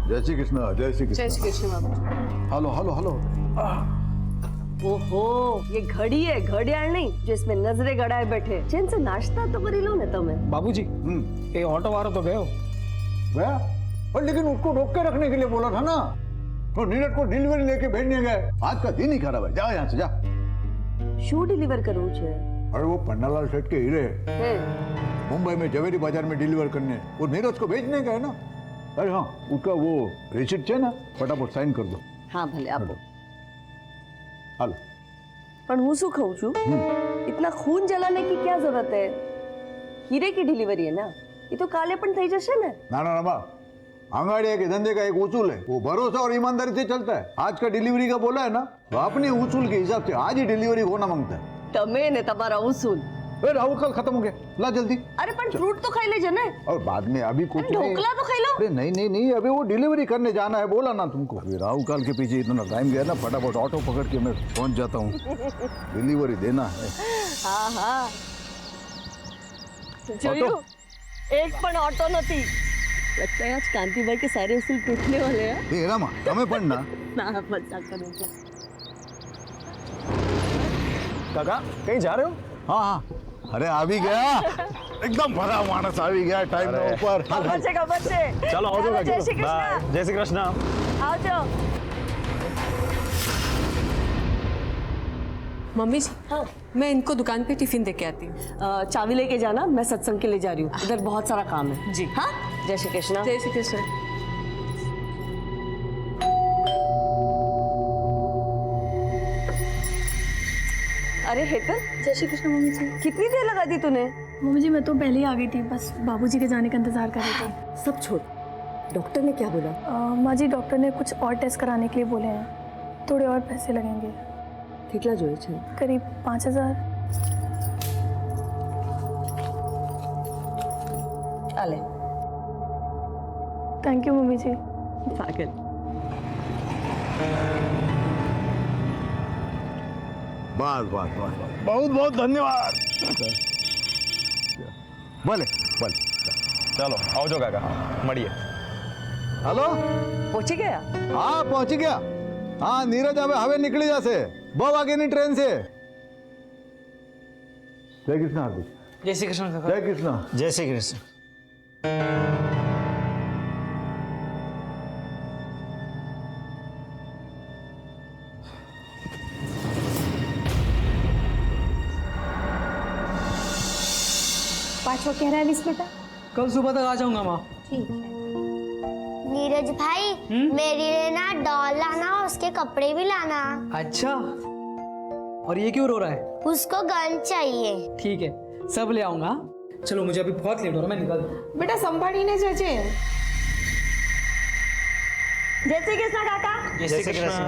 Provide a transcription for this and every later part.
जय श्री कृष्ण, जय श्री कृष्ण। जय श्री कृष्ण बाबू। Hello hello hello. ओहो, ये घड़ी है, घड़ियाल नहीं जिसमें नजरे गड़ाए बैठे। चैन से नाश्ता तो करी लो ना तुम्हें। बाबूजी, ये ऑटो वाला तो गए हो गया? और लेकिन उसको रोक के रखने के लिए बोला था ना, तो नीरज को डिलीवरी लेके भेजने गए। आज का दिन ही खराब है, जा यहाँ से जा। शू डिलीवर करूँ छे? अरे वो पन्नालाल सेठ के हीरे हैं? मुंबई में जवेरी बाजार में डिलीवर करने, वो नीरज को भेजने गए ना। अरे हाँ, उसका वो रिसिप्ट है ना, फटाफट साइन कर दो। हाँ भले आपो। हालो। પણ હું શું કહું છું, इतना खून जलाने की क्या जरूरत है? हीरे की डिलीवरी है ना, ये तो काले पण થઈ જશે ને। ना ना ना बा, आंगड़िया के धंधे का एक उसूल है, वो भरोसा और ईमानदारी से चलता है। आज का डिलीवरी का बोला है ना, तो अपने उसूल के हिसाब से आज ही डिलीवरी होना मांगता है। તમે ને તમારા ઉसूल। अरे राहुल कल खत्म हो गया, ला जल्दी। अरे पण फ्रूट तो खाई लेजे ने। और बाद में अभी कुछ नहीं। ढोकला तो खाई लो। अरे नहीं नहीं नहीं, अभी वो डिलीवरी करने जाना है, बोला ना तुमको। अभी राहुल काल के पीछे इतना टाइम गया ना, फटाफट ऑटो पकड़ के मैं पहुंच जाता हूँ। डिलीवरी देना है। हाँ हाँ जोયું, एक पण ऑटो नथी। लगता है आज कांति भाई के सारे उसूल टूटने वाले हैं। ए रामा, તમે પણ ना। ना मजाक करूं छो। काका कहीं जा रहे हो? हाँ हाँ, अरे आ भी गया, एकदम भरा मानस आ भी गया टाइम में ऊपर। खबर से चलो आओ जाओ। जय श्री बाय। कृष्ण। जय श्री कृष्ण। आओ जाओ। मम्मी जी, हाँ मैं इनको दुकान पे टिफिन दे के आती हूँ। चाबी लेके जाना, मैं सत्संग के लिए जा रही हूँ, इधर बहुत सारा काम है। जी। हाँ जय श्री कृष्ण। जय श्री कृष्ण। अरे हेतल, जय श्री कृष्ण मम्मी जी। कितनी देर लगा दी तूने? मम्मी जी मैं तो पहले ही आ गई थी, बस बाबूजी के जाने का इंतजार कर रही थी। सब छोड़, डॉक्टर ने क्या बोला? माँ जी डॉक्टर ने कुछ और टेस्ट कराने के लिए बोले हैं, थोड़े और पैसे लगेंगे। કેટલા જોઈએ છે? करीब 5,000। आले। थैंक यू मम्मी जी। पागल। बस बस बस, बहुत बहुत धन्यवाद। भले भले। चलो आओ जाओ काका, મળીએ। हेलो, પહોંચી ગયા? हाँ पहुंची गया। हाँ नीरज हवे निकली जासे, 2 वागे ट्रेन से। जय कृष्ण हार्दिक। जय श्री कृष्ण काका। जय कृष्ण। जय श्री कृष्ण। पाँचवा कह रहा है विश बेटा। कल सुबह तक आ जाऊंगा माँ। ठीक है। नीरज भाई, मेरे लिए ना डॉल लाना और उसके कपड़े भी लाना। अच्छा, और ये क्यों रो रहा है? उसको गन चाहिए। ठीक है, सब ले आऊंगा। चलो मुझे अभी बहुत लेट हो रहा है, मैं निकल। बेटा संभाळीने जजे। जय श्री कृष्ण काका। जय श्री कृष्ण।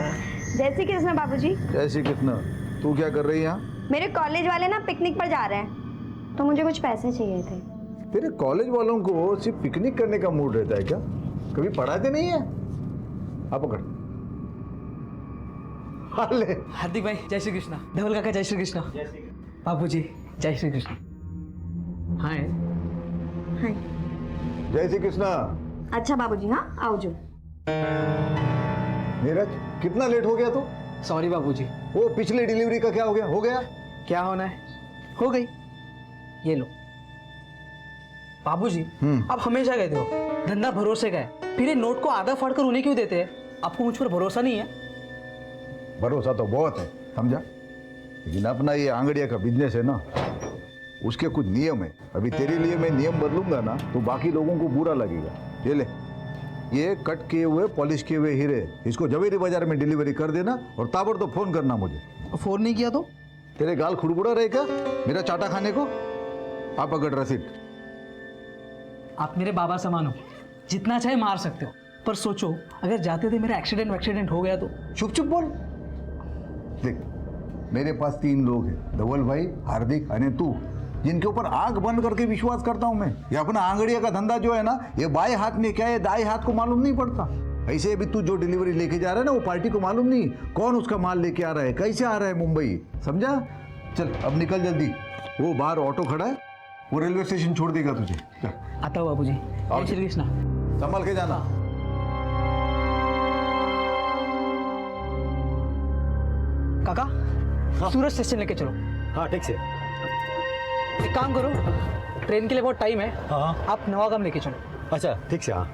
जय श्री कृष्ण बाबूजी। जय श्री कृष्ण। तू क्या कर रही है यहाँ? मेरे कॉलेज वाले ना पिकनिक पर जा रहे हैं, तो मुझे कुछ पैसे चाहिए थे। तेरे कॉलेज वालों को सिर्फ पिकनिक करने का मूड रहता है क्या? कभी पढ़ाते नहीं है? आप पकड़। हाले। हार्दिक भाई जय श्री कृष्ण। धवल काका जय श्री कृष्ण। बाबूजी जय श्री कृष्ण। हाय। हाय। जय श्री कृष्ण। अच्छा बाबूजी, हाँ आओ जो। नीरज कितना लेट हो गया तू? सॉरी बाबूजी। वो पिछली डिलीवरी का क्या हो गया? हो गया? क्या होना है, हो गई। ये लो बाबूजी, आप हमेशा कहते हो धंधा भरोसे का है, फिर ये नोट को आधा फाड़कर उन्हें क्यों देते हैं? आपको मुझ पर भरोसा नहीं है? भरोसा तो बहुत है, समझा, लेकिन अपना ये आंगड़िया का बिजनेस है ना, उसके कुछ नियम है। अभी तेरे लिए मैं नियम बदलूंगा ना, तो बाकी लोगों को बुरा लगेगा। ये ले, ये कट किए हुए पॉलिश किए हुए हीरे, इसको जवेरी बाजार में डिलीवरी कर देना और ताबड़तोड़ फोन करना मुझे। फोन नहीं किया तो? तेरे गाल खुड़बुड़ा रहेगा मेरा चाटा खाने को। आप अगर रसीद। आप मेरे बाबा समान हो, जितना चाहे मार सकते हो, पर सोचो अगर जाते थे मेरा एक्सीडेंट हो गया तो? चुप चुप बोल। देख, मेरे पास 3 लोग हैं, धवल भाई, हार्दिक और तू, जिनके ऊपर आंख बंद करके विश्वास करता हूं मैं। ये अपना आंगड़िया का धंधा जो है ना, ये बाएं हाथ में क्या है दाएं हाथ को मालूम नहीं पड़ता। ऐसे अभी तू जो डिलीवरी लेके जा रहा है ना, वो पार्टी को मालूम नहीं कौन उसका माल लेके आ रहा है, कैसे आ रहा है मुंबई, समझा? चल अब निकल जल्दी, वो बाहर ऑटो खड़ा है, वो रेलवे स्टेशन छोड़ देगा तुझे। चल आता हूँ बाबूजी। जय श्री कृष्ण। संभाल के जाना। काका सूरज स्टेशन लेके चलो। हाँ ठीक से। एक काम करो, ट्रेन के लिए बहुत टाइम है। हाँ आप नवागाम लेके चलो। अच्छा ठीक से। हाँ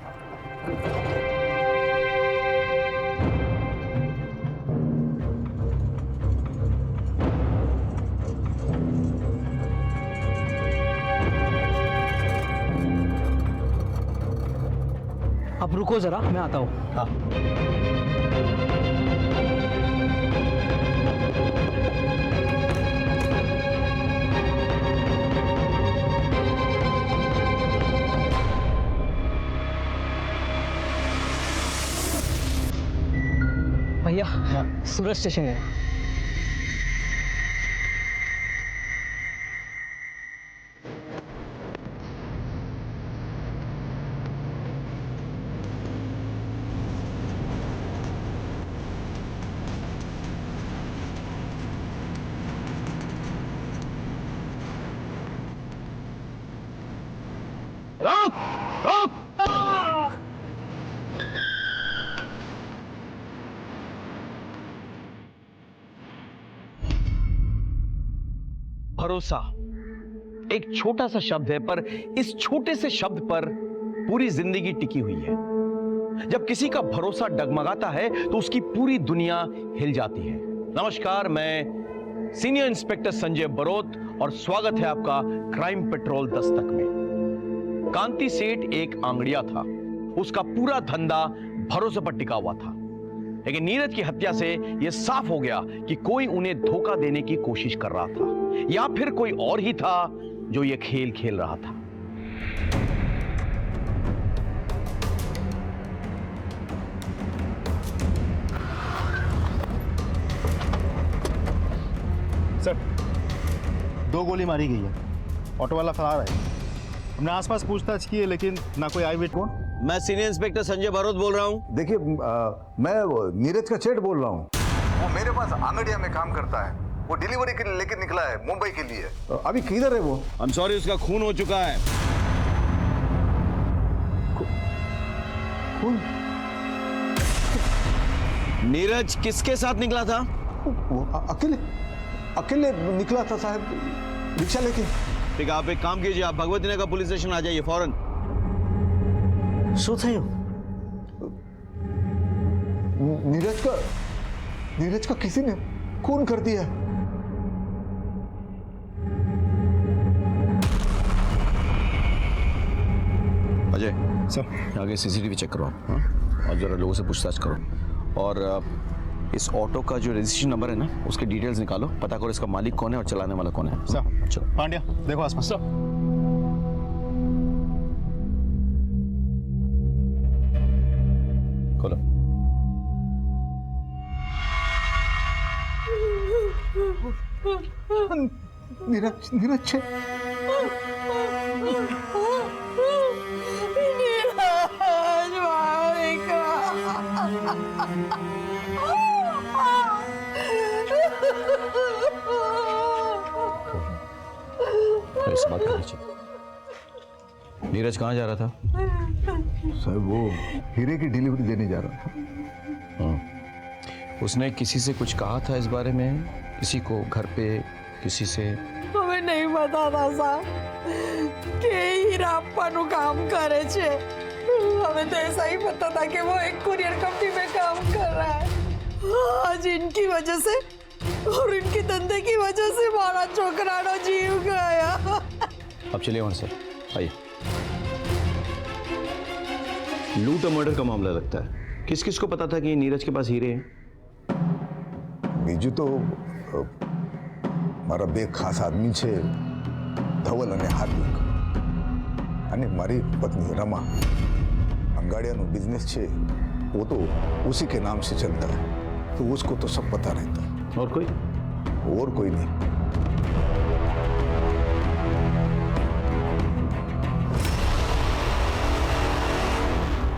आप रुको जरा, मैं आता हूँ। हाँ भैया सूरज स्टेशन है। भरोसा एक छोटा सा शब्द है, पर इस छोटे से शब्द पर पूरी जिंदगी टिकी हुई है। जब किसी का भरोसा डगमगाता है तो उसकी पूरी दुनिया हिल जाती है। नमस्कार, मैं सीनियर इंस्पेक्टर संजय बरोत और स्वागत है आपका क्राइम पेट्रोल दस्तक में। कांति सेठ एक आंगड़िया था, उसका पूरा धंधा भरोसे पर टिका हुआ था। लेकिन नीरज की हत्या से यह साफ हो गया कि कोई उन्हें धोखा देने की कोशिश कर रहा था, या फिर कोई और ही था जो यह खेल खेल रहा था। सर, 2 गोली मारी गई है। ऑटो वाला फरार है। हमने आसपास पूछताछ की है लेकिन ना कोई आई विटनेस। कौन? मैं सीनियर इंस्पेक्टर संजय बरोत बोल रहा हूं। देखिए, मैं नीरज का सेठ बोल रहा हूँ। वो मेरे पास आंगड़िया में काम करता है। वो डिलीवरी के लिए लेकर निकला है मुंबई के लिए। अभी किधर है वो? आई एम सॉरी, उसका खून हो चुका है। खून? नीरज किसके साथ निकला था? वो अकेले निकला था साहब, रिक्शा लेके। ठीक है, आप एक काम कीजिए, आप भगवती नगर पुलिस स्टेशन आ जाइए फौरन। શું થયું? नीरज का किसी ने खून कर दिया। अजय सर, आगे सीसीटीवी चेक करो आप, हाँ? और जरा लोगों से पूछताछ करो। और इस ऑटो का जो रजिस्ट्रेशन नंबर है ना, उसके डिटेल्स निकालो, पता करो इसका मालिक कौन है और चलाने वाला कौन है। सर। चलो पांड्या, देखो आसपास। सर। खोलो। नीरज छे। ऐसी बात कर लीजिए। नीरज कहाँ जा रहा था? सर, वो हीरे की डिलीवरी देने जा रहा था। उसने किसी से कुछ कहा था इस बारे में? किसी को घर पे, किसी से? हमें नहीं पता था साहब कि हीरा નું કામ કરે છે। हमें तो ऐसा ही पता था कि वो एक कुरियर कंपनी में काम कर रहा है। आज इनकी वजह से और इनके धंधे की वजह से हमारा छोकरानो जीव गया। अब चलिए वहां से, आइए। लूट और मर्डर का मामला लगता है। किस किस को पता था कि नीरज के पास हीरे हैं? बीजू तो मारा બે ખાસ આદમી છે, ધવલ અને હાર્દિક, અને મારી પત્ની रमा। अंगाड़ियाનું बिजनेस છે, वो तो उसी के नाम से चलता है, तो उसको तो सब पता रहता है। और कोई? और कोई नहीं।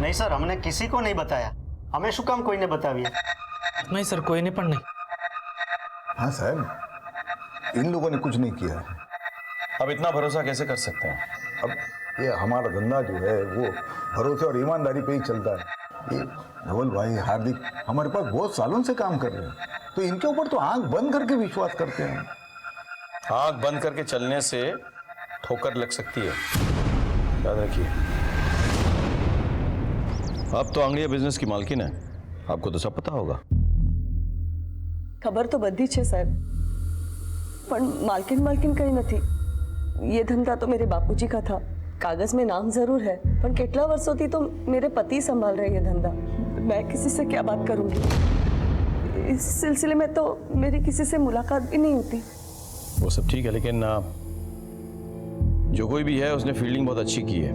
नहीं सर, हमने किसी को नहीं बताया। हमें શું કામ કોઈને बताविए? नहीं सर, कोई नहीं, પણ नहीं। हाँ साहब, इन लोगों ने कुछ नहीं किया। अब इतना भरोसा कैसे कर सकते हैं? अब ये हमारा धंधा जो है वो भरोसे और ईमानदारी पे ही चलता है। ये धवल भाई, हार्दिक हमारे पास बहुत सालों से काम कर रहे हैं, तो इनके ऊपर तो आंख बंद करके विश्वास करते हैं। आंख बंद करके चलने से ठोकर लग सकती है, याद रखिए। आप तो आंगड़िया बिजनेस की मालकिन है, आपको तो सब पता होगा। ખબર તો બધી છે સાહેબ, પણ માલકિન કઈ નથી। ये धंधा तो मेरे बापूजी का था, कागज में नाम जरूर है, पर कितना वर्षों तो मेरे पति संभाल रहे ये धंधा। मैं किसी से क्या बात करूंगी? इस सिलसिले में तो मेरी किसी से मुलाकात भी नहीं होती। वो सब ठीक है, लेकिन जो कोई भी है उसने फील्डिंग बहुत अच्छी की है।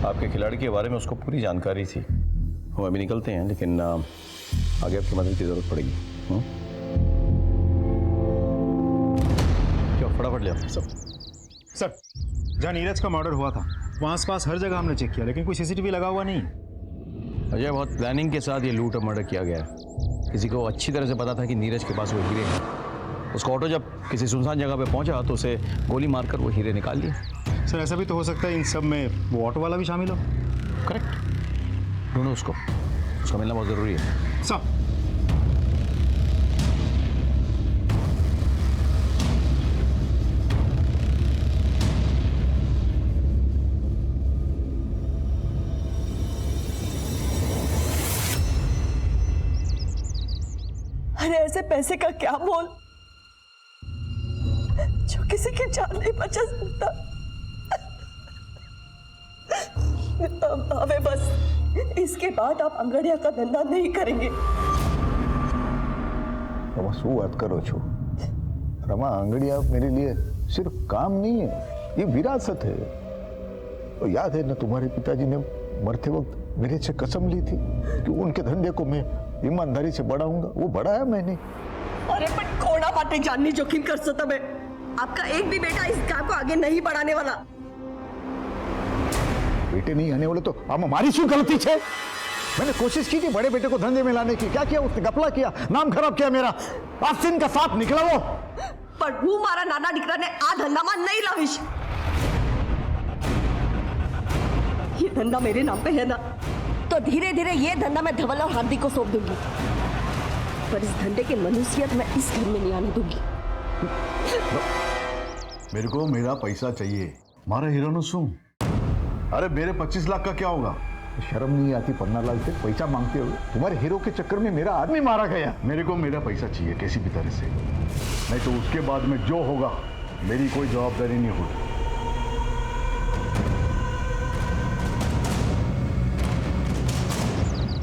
आपके खिलाड़ी के बारे में उसको पूरी जानकारी थी। हम अभी निकलते हैं, लेकिन आगे आपकी मदद की जरूरत पड़ेगी। क्या फटाफट ले आओ सब। सर, जहाँ नीरज का मर्डर हुआ था वहाँ आसपास हर जगह हमने चेक किया, लेकिन कोई सीसीटीवी लगा हुआ नहीं। अजय, बहुत प्लानिंग के साथ ये लूट और मर्डर किया गया है। किसी को अच्छी तरह से पता था कि नीरज के पास वो हीरे हैं। उसका ऑटो जब किसी सुनसान जगह पे पहुंचा तो उसे गोली मारकर वो हीरे निकाल लिए। सर, ऐसा भी तो हो सकता है इन सब में वो ऑटो वाला भी शामिल हो। करेक्ट, ढूंढो उसको, उसका मिलना बहुत ज़रूरी है। सब अरे ऐसे पैसे का क्या मोल जो किसी की जान नहीं बचा सकता। हमें बस इसके बाद आप अंगड़िया का धंधा नहीं करेंगे। रमा शू बात करो छो? रमा, आंगड़िया मेरे लिए सिर्फ काम नहीं है, ये विरासत है। और याद है ना, तुम्हारे पिताजी ने मरते वक्त मेरे से कसम ली थी कि उनके धंधे को मैं ईमानदारी से बढ़ाऊंगा। वो बढ़ाया मैंने। अरे पर कोड़ा बाटे जाननी जोखिम कर सकता मैं। आपका एक भी बेटा इस काम को आगे नहीं बढ़ाने वाला। बेटे नहीं आने वाले तो हम हमारी शू गलती है? मैंने कोशिश की थी बड़े बेटे को धंधे में लाने की। क्या किया उसने? गपला किया, नाम खराब किया मेरा। आस्तीन का सांप निकला वो। पर હું મારા નાના દીકરાને આ ધંધામાં नहीं लावीश। ये धंधा मेरे नाम पे है ना, तो धीरे धीरे ये धंधा मैं धवल और हार्दिक को सौंप दूंगी। पर इस धंधे की मनुष्यत मैं इस घर में नहीं आने दूंगी। मेरे को मेरा पैसा चाहिए। मारा हीरो नु शू? अरे मेरे 25 लाख का क्या होगा? शर्म नहीं आती 15 लाख से पैसा मांगते हो? तुम्हारे हीरो के चक्कर में मेरा आदमी मारा गया। मेरे को मेरा पैसा चाहिए किसी भी तरह से, नहीं तो उसके बाद में जो होगा मेरी कोई जवाबदारी नहीं होगी।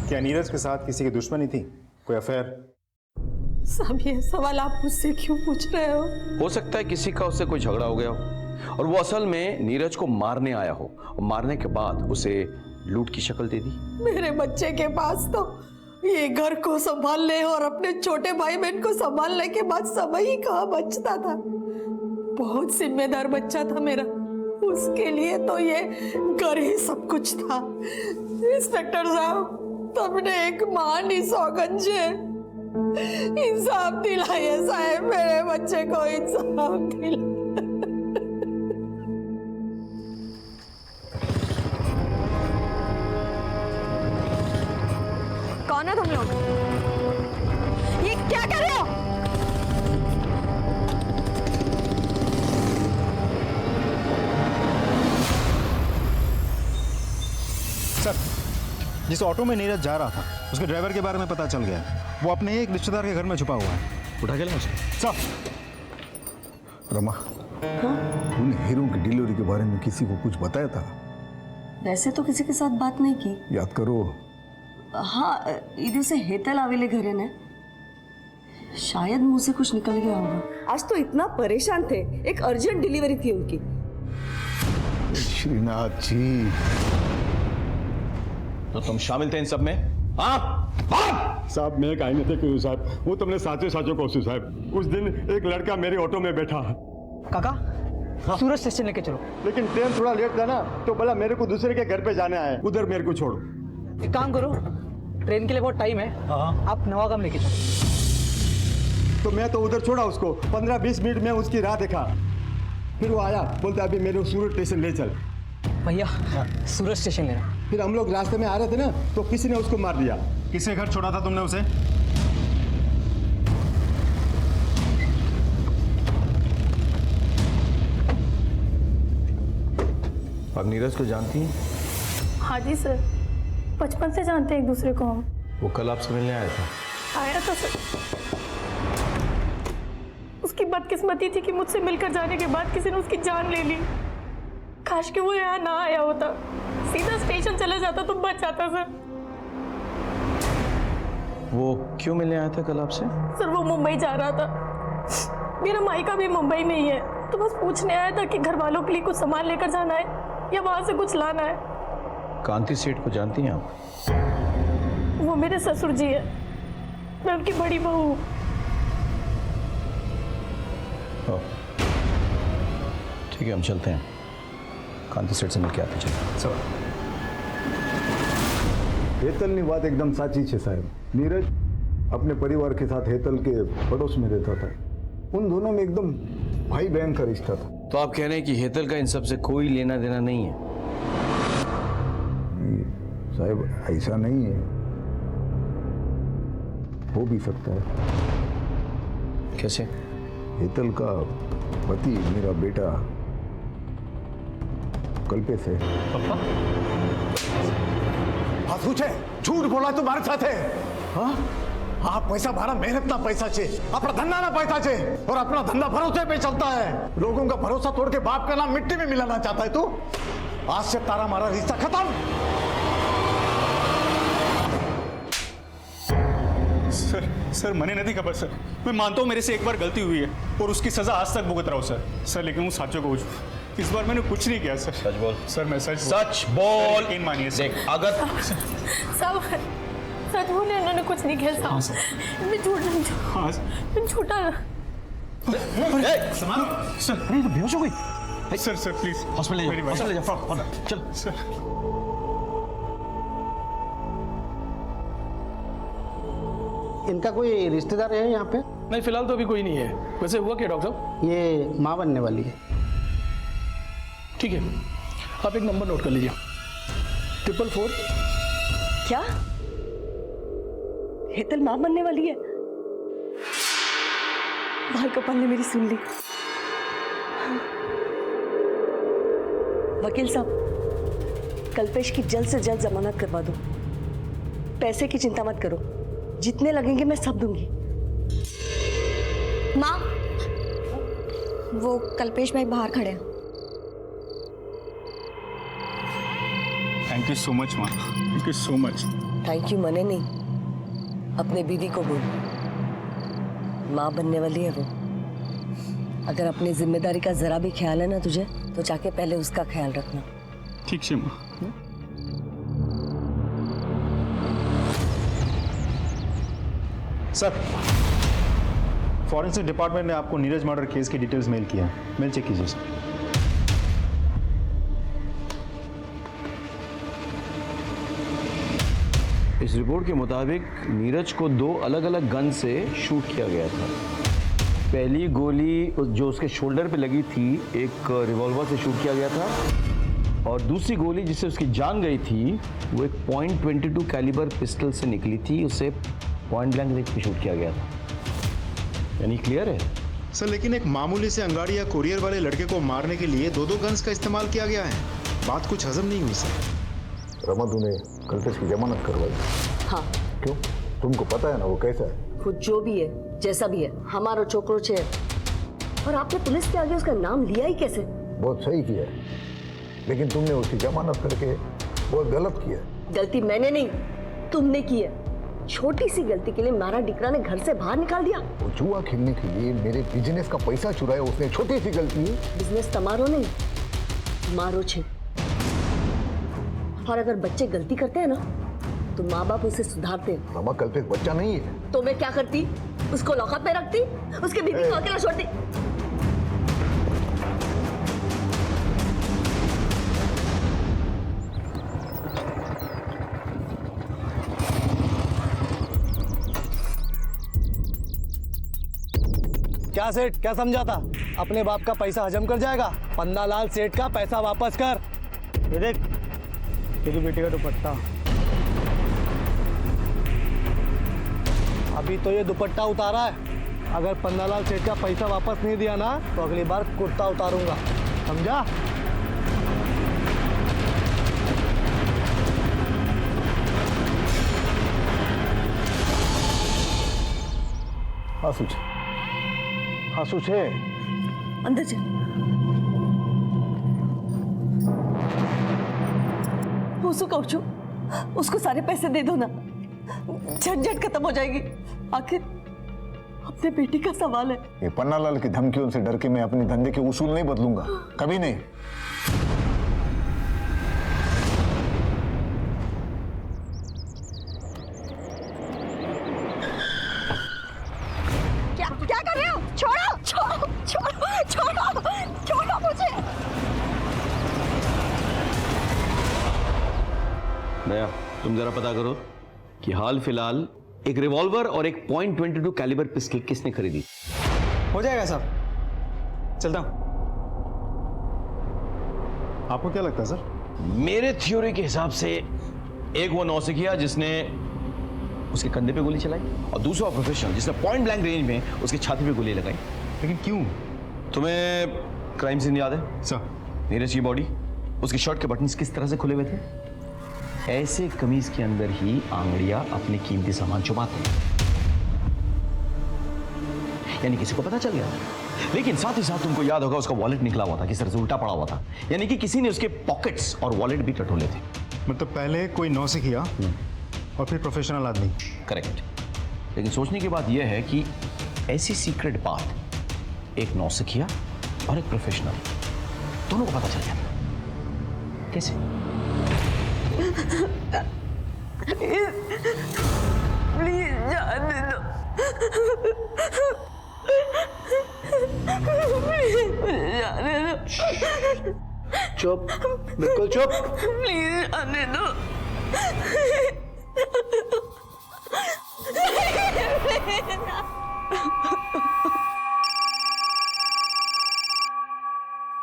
क्या नीरज के साथ किसी की दुश्मनी थी? कोई अफेयर? सब ये सवाल आप मुझसे क्यों पूछ रहे हो? सकता है किसी का उससे कोई झगड़ा हो गया हो और वो असल में नीरज को मारने आया हो, और मारने के बाद उसे लूट की शक्ल दे दी। मेरे बच्चे के पास तो ये घर को संभालने और अपने छोटे भाई बहन को संभालने के बाद समय ही कहाँ बचता था। बहुत जिम्मेदार बच्चा था मेरा, उसके लिए तो ये घर ही सब कुछ था। इंस्पेक्टर साहब, तुमने एक महान सौगंध है, इंसाफ दिलाइए साहब, मेरे बच्चे को इंसाफ दिलाइए। कौन है तुम लोग? ये क्या कर रहे हो? सर, जिस ऑटो में नीरज जा रहा था उसके ड्राइवर के बारे में पता चल गया। वो अपने एक रिश्तेदार के घर में छुपा हुआ है। उठा के लाओ उसे। सर, रमा, तूने हीरो की डिलीवरी के बारे में किसी को कुछ बताया था? वैसे तो किसी के साथ बात नहीं की। याद करो। हाँ, इधर से हेतल आवेले घरे ने, शायद मुंह से कुछ निकल गया होगा। आज तो इतना परेशान थे, एक अर्जेंट डिलीवरी थी उनकी। श्रीनाथ जी, तो तुम शामिल थे इन सब में? साहब, मैं काहे नहीं थे साहब, वो तुमने साचो साचो कहूँ साहब। उस दिन एक लड़का मेरे ऑटो में बैठा। काका, सूरज स्टेशन लेके चलो। लेकिन ट्रेन थोड़ा लेट था ना, तो बोला मेरे को दूसरे के घर पे जाना है, उधर मेरे को छोड़ो। एक काम करो, ट्रेन के लिए बहुत टाइम है, आप नवागाम लेके चलो। तो मैं तो उधर छोड़ा उसको, 15-20 मिनट में उसकी राह देखा। फिर वो आया, बोलता अभी मेरे को सूरत स्टेशन ले चल। भैया, सूरज स्टेशन लेना। फिर हम लोग रास्ते में आ रहे थे ना, तो किसी ने उसको मार दिया। किसके घर छोड़ा था तुमने उसे? आप नीरज को जानती हैं? हाँ जी सर, बचपन से जानते हैं एक दूसरे को हम। वो कल आपसे मिलने आया था। आया था सर। उसकी बदकिस्मती थी कि मुझसे मिलकर जाने के बाद किसी ने उसकी जान ले ली। काश कि वो यहाँ ना आया होता, सीधा स्टेशन चला जाता तो बच जाता सर। वो क्यों मिलने आया था कल आपसे? सर वो मुंबई जा रहा था, मेरा मायका भी मुंबई में ही है, तो बस पूछने आया था कि घर वालों के लिए कुछ सामान लेकर जाना है या वहां से कुछ लाना है। कांति सेठ को जानती हैं आप? वो मेरे ससुर जी है, मैं उनकी बड़ी बहू हूँ। ओह, ठीक है, हम चलते हैं, कांति सेठ से मिल के आते चलो। हेतलनी बात एकदम साची है साहब। नीरज अपने परिवार के साथ हेतल के पड़ोस में रहता था। उन दोनों में एकदम भाई बहन का रिश्ता था। तो आप कह रहे हैं कि हेतल का इन सब से कोई लेना देना नहीं है? नहीं साहब, ऐसा नहीं है, हो भी सकता है। कैसे? हेतल का पति मेरा बेटा कल्पेश है। पूछे झूठ बोला तुम्हारे साथ है? हाँ, आप पैसा भाड़ा मेहनत ना पैसा छे, अपना धंधा ना पैसा छे, और अपना धंधा भरोसे पे चलता है। लोगों का भरोसा तोड़ के बाप का नाम मिट्टी में मिलाना चाहता है तू। आज से तारा हमारा रिश्ता खत्म। सर मैंने नहीं खबर सर। मैं मानता हूँ मेरे से एक बार गलती हुई है और उसकी सजा आज तक भुगत रहा हूँ सर। लेकिन वो साचो को इस बार मैंने कुछ नहीं किया सर। सच बोल। सर मैं सच बोल। यकीन मानिए सर। देख, अगर साहब सच बोले, उन्होंने कुछ नहीं किया साहब। मैं झूठ नहीं, मैं झूठा। सर अरे तो बेहोश हो गई। सर प्लीज हॉस्पिटल ले जाओ, चल। सर इनका कोई रिश्तेदार है यहाँ पे? नहीं, फिलहाल तो अभी कोई नहीं है। वैसे हुआ क्या डॉक्टर साहब? ये माँ बनने वाली है। ठीक है, आप एक नंबर नोट कर लीजिए, 444। क्या हेतल मां बनने वाली है? भाई कपाल ने मेरी सुन ली। वकील साहब, कल्पेश की जल्द से जल्द जमानत करवा दो। पैसे की चिंता मत करो, जितने लगेंगे मैं सब दूंगी। माँ, वो कल्पेश भाई बाहर खड़े हैं। थैंक यू सो मच माँ, thank you so much. Thank you मने नहीं, अपने बीवी को बोल, माँ बनने वाली है वो। अगर अपनी जिम्मेदारी का जरा भी ख्याल है ना तुझे, तो जाके पहले उसका ख्याल रखना। ठीक है माँ। सर, फॉरेंसिक डिपार्टमेंट ने आपको नीरज मर्डर केस की डिटेल्स मेल किया है। मेल चेक कीजिए सर। इस रिपोर्ट के मुताबिक नीरज को 2 अलग अलग गन से शूट किया गया था। पहली गोली जो उसके शोल्डर पे लगी थी, एक रिवॉल्वर से शूट किया गया था, और दूसरी गोली जिससे उसकी जान गई थी वो एक .22 कैलिबर पिस्टल से निकली थी, उसे पॉइंट ब्लैंक रेंज पे शूट किया गया था। यानी क्लियर है सर, लेकिन एक मामूली से अंगाड़ी या कुरियर वाले लड़के को मारने के लिए 2 गन्स का इस्तेमाल किया गया है। बात कुछ हजम नहीं हुई सर। रमा, तूने कल्पेश की जमानत करवाई? हाँ। क्यों? तुमको पता है ना वो कैसा है। खुद जो भी है, जैसा भी है, हमारा छोकरो छे। और आपने पुलिस के आगे उसका नाम लिया ही कैसे? बहुत सही किया, लेकिन तुमने उसकी जमानत करके बहुत गलत किया। गलती मैंने नहीं, तुमने की है। छोटी सी गलती के लिए मारा डिकरा ने घर से बाहर निकाल दिया। वो जुआ खेलने के लिए मेरे बिजनेस का पैसा चुराया उसने, छोटी सी गलती है। बिजनेस तमारो नहीं, मारो छे। और अगर बच्चे गलती करते हैं ना, तो माँ बाप उसे सुधारते हैं। रमा, कल्पेश बच्चा नहीं है। तो मैं क्या करती? उसको लॉकअप में रखती, उसके बीवी को अकेला छोड़ती। क्या सेठ, क्या समझा था? अपने बाप का पैसा हजम कर जाएगा? पन्ना लाल सेठ का पैसा वापस कर। ये देख, तेरी बेटी का दुपट्टा। अभी तो ये दुपट्टा उतारा है, अगर पन्नालाल सेठ का पैसा वापस नहीं दिया ना तो अगली बार कुर्ता उतारूंगा, समझा? हाँ सूझे अंदर चल। उसको कहूँ छू, उसको सारे पैसे दे दो ना, झंझट खत्म हो जाएगी। आखिर अपने बेटी का सवाल है। ये पन्नालाल की धमकियों से डर के मैं अपने धंधे के उसूल नहीं बदलूंगा, कभी नहीं। क्या कर रहे हो? छोड़ो छोड़ो छोड़ो छोड़ो छोड़ो मुझे। दया, तुम जरा पता करो कि हाल फिलहाल एक रिवॉल्वर और एक .22 कैलिबर पिस्टल किसने खरीदी। हो जाएगा साहब, चलता हूं। आपको क्या लगता है सर? मेरे थ्योरी के हिसाब से एक वो नौसिखिया जिसने उसके कंधे पे गोली चलाई और दूसरा प्रोफेशनल जिसने पॉइंट ब्लैंक रेंज में उसकी छाती पे गोली लगाई। लेकिन क्यों? तुम्हें क्राइम सीन याद है सर, नीरज की बॉडी, उसकी शर्ट के बटन्स किस तरह से खुले हुए थे? ऐसे कमीज के अंदर ही आंगड़ियां अपने कीमती सामान छुपाते हैं, यानी किसी को पता चल गया। लेकिन साथ ही साथ तुमको याद होगा उसका वॉलेट निकला हुआ था, किस तरह से उल्टा पड़ा हुआ था, यानी कि किसी ने उसके पॉकेट्स और वॉलेट भी टटोले थे। मतलब पहले कोई नौसिखिया और फिर प्रोफेशनल आदमी। करेक्ट। लेकिन सोचने की बात यह है कि ऐसी सीक्रेट बात एक नौसिखिया और एक प्रोफेशनल दोनों को पता चल गया। कैसे? प्लीज जाने दो, प्लीज जाने दो। चुप, बिल्कुल चुप। प्लीज जाने दो।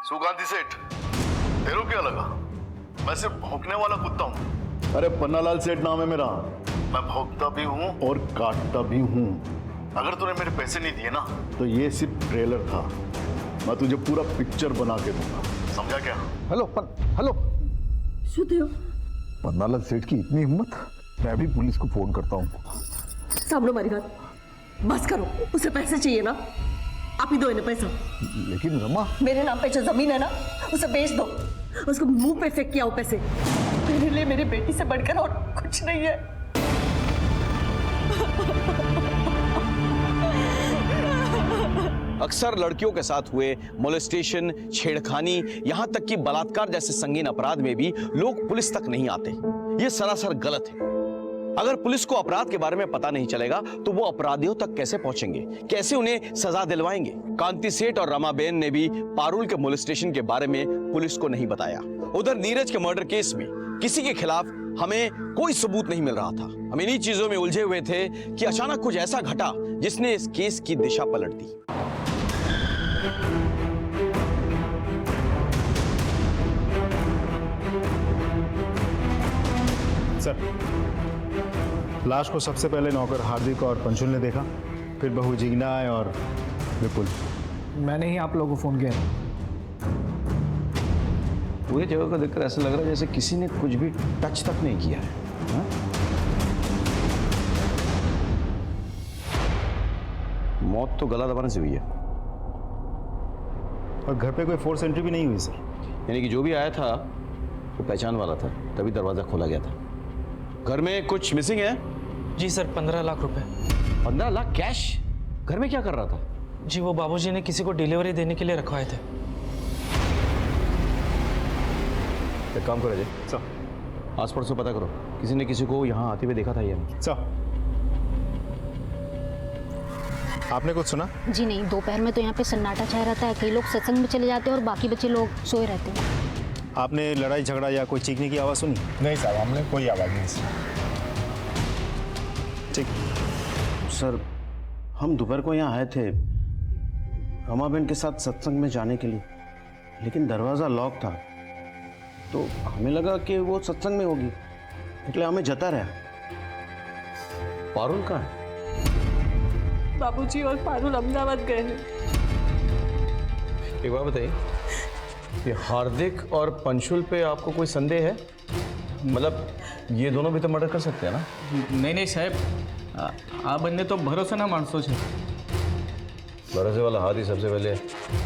सुगांधी सेठ, तेरे को क्या लगा मैं सिर्फ भौंकने वाला कुत्ता हूँ? अरे पन्नालाल सेठ नाम है मेरा, मैं भौंकता भी हूँ और काटता भी हूँ। अगर तूने मेरे पैसे नहीं दिए ना तो ये सिर्फ ट्रेलर था, मैं तुझे पूरा पिक्चर बना के दूंगा, समझा क्या? हेलो सुधो, पन्नालाल सेठ की इतनी हिम्मत, मैं भी पुलिस को फोन करता हूँ। सामने हमारी बात बस करो, उसे पैसे चाहिए ना, आप ही दो इन्हें पैसा। लेकिन रमा, मेरे नाम पे जो जमीन है ना उसे बेच दो, उसको मुंह पे फेंक के आओ पैसे। मेरे लिए मेरी बेटी से बढ़कर और कुछ नहीं है। अक्सर लड़कियों के साथ हुए मोलेस्टेशन, छेड़खानी, यहां तक कि बलात्कार जैसे संगीन अपराध में भी लोग पुलिस तक नहीं आते। यह सरासर गलत है। अगर पुलिस को अपराध के बारे में पता नहीं चलेगा तो वो अपराधियों तक कैसे पहुंचेंगे, कैसे उन्हें सजा दिलवाएंगे? कांति सेठ और रमाबेन ने भी पारुल के मोलेस्टेशन के बारे में पुलिस को नहीं बताया। उधर नीरज के मर्डर केस में किसी के खिलाफ हमें कोई सबूत नहीं मिल रहा था। हम इन्हीं चीजों में उलझे हुए थे कि अचानक कुछ ऐसा घटा जिसने इस केस की दिशा पलट दी। सर, लाश को सबसे पहले नौकर हार्दिक और पंचुल ने देखा, फिर बहू जिग्ना और विपुल। मैंने ही आप लोगों को फोन किया। पूरी जगह को देखकर ऐसा लग रहा है जैसे किसी ने कुछ भी टच तक नहीं किया है। हा? मौत तो गला दबाने से हुई है। और घर पे कोई फोर्स एंट्री भी नहीं हुई सर। यानी कि जो भी आया था वो पहचान वाला था, तभी दरवाजा खोला गया था। घर में कुछ मिसिंग है? जी सर, 15 लाख रुपए। 15 लाख कैश? घर में क्या कर रहा था? जी वो बाबूजी ने किसी को डिलीवरी देने के लिए रखवाए थे। एक काम करो जी सर, आस पड़ोस से पता करो, किसी ने किसी को यहाँ आते हुए देखा था या नहीं? सर, आपने कुछ सुना? जी नहीं, दोपहर में तो यहाँ पे सन्नाटा छाया रहता है। कई लोग सत्संग में चले जाते हैं और बाकी बच्चे लोग सोए रहते हैं। आपने लड़ाई झगड़ा या कोई चीखने की आवाज़ सुनी? नहीं साहब, हमने कोई आवाज़ नहीं सुनी। ठीक सर, हम दोपहर को यहाँ आए थे रमाबेन के साथ सत्संग में जाने के लिए, लेकिन दरवाज़ा लॉक था। तो हमें लगा कि वो सत्संग में होगी, इसलिए हमें जता रहा। पारुल कहाँ है? बाबूजी और पारुल अहमदाबाद गए हैं। एक बात बताइए, ये हार्दिक और पंशुल पे आपको कोई संदेह है? मतलब ये दोनों भी तो मर्डर कर सकते हैं ना? नहीं साहब, आ बनने तो भरोसा ना मानसो छे। भरोसे वाला हाथ ही सबसे पहले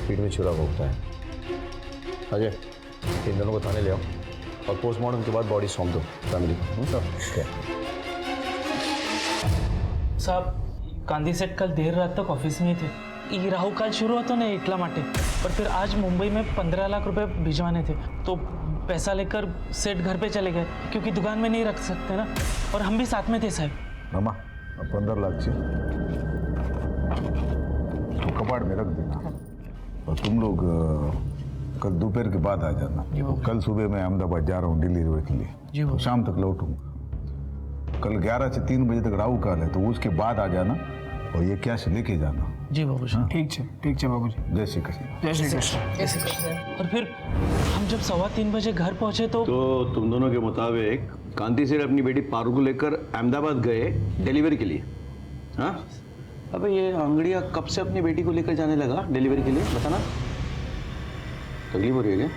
पीठ में छुरा भोगता है। अजय, इन दोनों को थाने ले आओ और पोस्टमार्टम के बाद बॉडी सौंप दो फैमिली को। साहब, गांधी सेठ कल देर रात तक ऑफिस में ही थे। ये राहु काल शुरू होता ना इतला माटे, पर फिर आज मुंबई में 15 लाख रुपए भिजवाने थे, तो पैसा लेकर सेठ घर पे चले गए क्योंकि दुकान में नहीं रख सकते ना, और हम भी साथ में थे साहब। रमा 15 लाख से तो कबाड़ में रख देना, और तुम लोग कल दोपहर के बाद आ जाना। कल सुबह मैं अहमदाबाद जा रहा हूँ डिलीवरी के लिए, तो शाम तक लौटूंगा। कल 11 से 3 बजे तक राहु काल है, तो उसके बाद आ जाना और ये कैश लेके जाना। जी बाबूजी। ठीक है बाबूजी। जय श्री कृष्ण। जय श्री कृष्ण। और फिर हम जब 2:15 बजे घर पहुंचे तो तुम दोनों के मुताबिक कांति सेठ अपनी बेटी पारुल को लेकर अहमदाबाद गए डिलीवरी के लिए। हाँ, अबे ये आंगड़िया कब से अपनी बेटी को लेकर जाने लगा डिलीवरी के लिए, बताना। तकलीफ हो रही है क्या?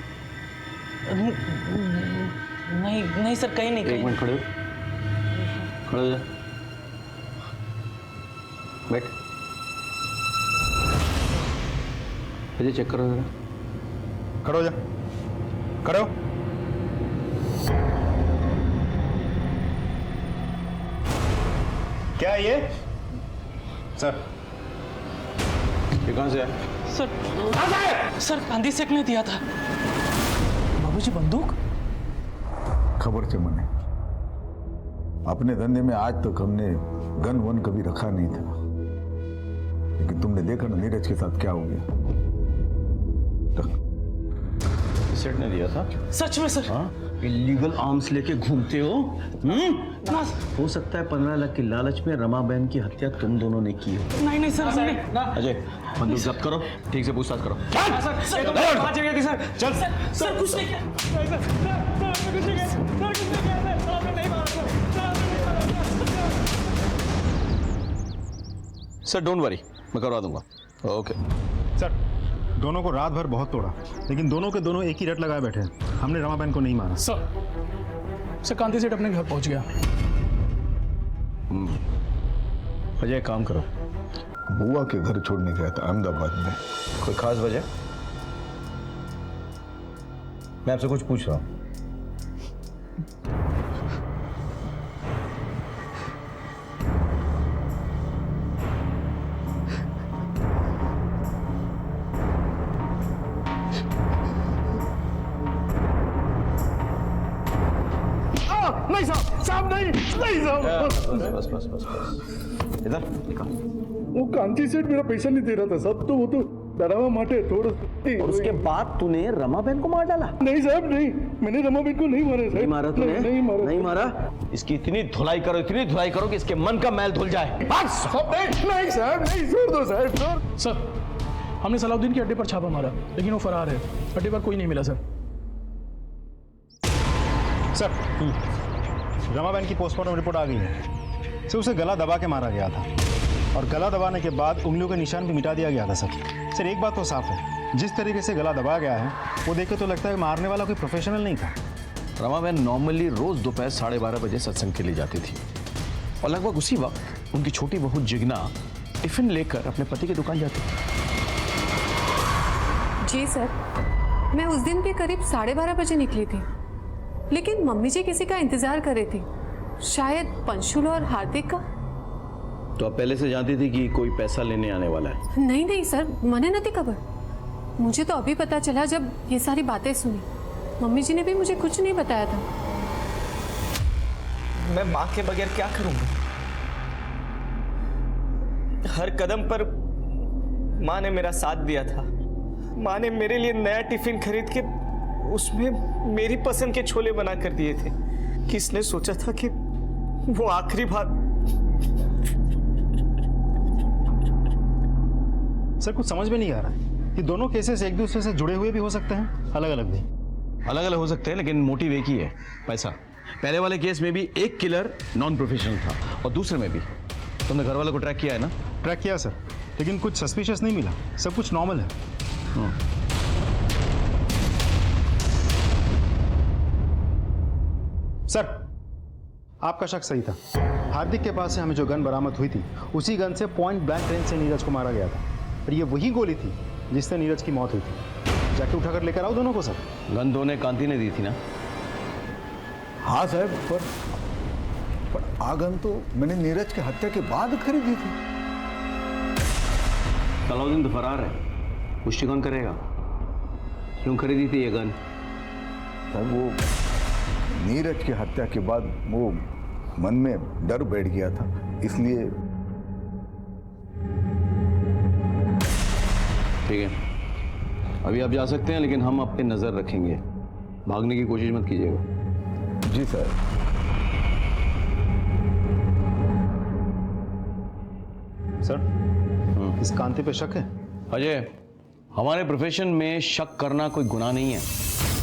नहीं सर, कहीं नहीं। एक मिनट खड़े हो जा, बैठ। अजय चेक करो जरा। खड़ो जा, खड़ो। क्या है ये? सर, ये कहाँ से है? सर गांधी सेठ ने दिया था। बाबूजी बंदूक? खबर से मने, अपने धंधे में आज तक हमने गन वन कभी रखा नहीं था, लेकिन तुमने देखा ना नीरज के साथ क्या हो गया। सेठ ने दिया था? सच में सर? हाँ, इलीगल आर्म्स लेके घूमते हो? हो सकता है 15 लाख की लालच में रमाबेन की हत्या तुम दोनों ने की हो। नहीं सर, हमने। अजय, बंदूक जब्त करो, ठीक से पूछताछ करो। सर कुछ नहीं किया। सर डोंट वरी, मैं करवा दूंगा। ओके सर, दोनों को रात भर बहुत तोड़ा, लेकिन दोनों के दोनों एक ही रट लगाए बैठे हैं। हमने रमाबेन को नहीं मारा। सर कांति सेठ अपने घर पहुंच गया। अजय काम करो, बुआ के घर छोड़ने गया था अहमदाबाद में। कोई खास वजह? मैं आपसे कुछ पूछ रहा हूँ। बस इधर निकाल। वो कांति सेठ मेरा पैसा नहीं दे रहा था साहब, तो वो तो डरावा माटे थोड़ा। और उसके बाद तूने रमाबेन को मार डाला? नहीं साहब, नहीं, मैंने रमाबेन को नहीं मारा साहब। नहीं मारा तूने? नहीं मारा। इसकी इतनी धुलाई करो कि इसके मन का मैल धुल जाए। नहीं साहब, नहीं, छोड़ दो साहब। सर, हमने सलाउद्दीन के अड्डे पर छापा मारा, लेकिन वो फरार है। अड्डे पर कोई नहीं मिला सर। सर, रमाबेन की पोस्टमार्टम रिपोर्ट आ गई है। सर, उसे गला दबा के मारा गया था, और गला दबाने के बाद उंगलियों के निशान भी मिटा दिया गया था। सर एक बात तो साफ है, जिस तरीके से गला दबा गया है वो देखे तो लगता है मारने वाला कोई प्रोफेशनल नहीं था। रमाबेन नॉर्मली रोज दोपहर 12:30 बजे सत्संग के लिए जाती थी, और लगभग उसी वक्त उनकी छोटी बहू जिग्ना टिफिन लेकर अपने पति की दुकान जाती थी। जी सर, मैं उस दिन भी करीब 12:30 बजे निकली थी, लेकिन मम्मी जी किसी का इंतजार कर रही थी, शायद पंशुल और हार्दिक का। तो आप पहले से जानती थी कि कोई पैसा लेने आने वाला है? नहीं सर, मने नहीं खबर। मुझे तो अभी पता चला जब ये सारी बातें सुनी। मम्मी जी ने भी मुझे कुछ नहीं बताया था। मैं माँ के बगैर क्या करूंगा? हर कदम पर माँ ने मेरा साथ दिया था। माँ ने मेरे लिए नया टिफिन खरीद के उसमें मेरी पसंद के छोले बना कर दिए थे। किसने सोचा था कि वो आखिरी बात। सर कुछ समझ में नहीं आ रहा है, ये दोनों केसेस एक दूसरे से जुड़े हुए भी हो सकते हैं, अलग अलग भी। अलग अलग हो सकते हैं लेकिन मोटिव एक ही है, पैसा। पहले वाले केस में भी एक किलर नॉन प्रोफेशनल था और दूसरे में भी। तुमने घर वालों को ट्रैक किया है ना? ट्रैक किया सर, लेकिन कुछ सस्पिशियस नहीं मिला, सब कुछ नॉर्मल है। सर, आपका शक सही था। हार्दिक के पास से हमें जो गन बरामद हुई थी, उसी गन से पॉइंट ब्लैंक रेंज से नीरज को मारा गया था। और ये वही गोली थी जिससे नीरज की मौत हुई थी। जाके उठाकर लेकर आओ दोनों को सर। गन दोनों कांति ने दी थी ना? हाँ साहब, पर आगन तो मैंने नीरज की हत्या के बाद खरीदी थी। सलाउद्दीन तो फरार है, पुष्टि कौन करेगा? क्यों खरीदी थी ये गन? साहब वो नीरज की हत्या के बाद वो मन में डर बैठ गया था, इसलिए। ठीक है, अभी आप जा सकते हैं, लेकिन हम आप पे नजर रखेंगे। भागने की कोशिश मत कीजिएगा। जी सर। सर, इस कांति पे शक है? अजय, हमारे प्रोफेशन में शक करना कोई गुनाह नहीं है,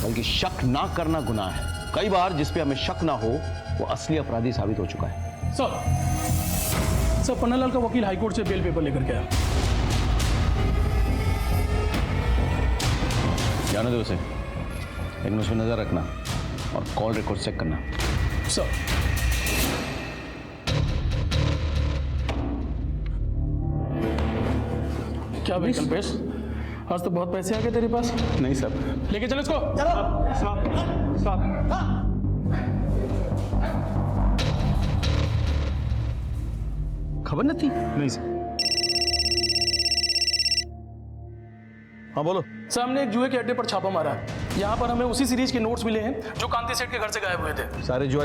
बल्कि शक ना करना गुनाह है। कई बार जिस पे हमें शक ना हो वो असली अपराधी साबित हो चुका है। सर पन्नालाल का वकील हाईकोर्ट से बेल पेपर लेकर के आया। जाने दो उसे, लेकिन उस पर नजर रखना और कॉल रिकॉर्ड चेक करना। सर क्या भाई कल्पेश, आज तो बहुत पैसे आ गए तेरे पास। नहीं सर। लेके चलो इसको। खबर न थी? नहीं सर। हाँ बोलो। सर हमने एक जुए के अड्डे पर छापा मारा है। यहाँ पर हमें उसी सीरीज के नोट्स मिले हैं जो कांति सेठ के घर से गायब हुए थे। सारे जुआ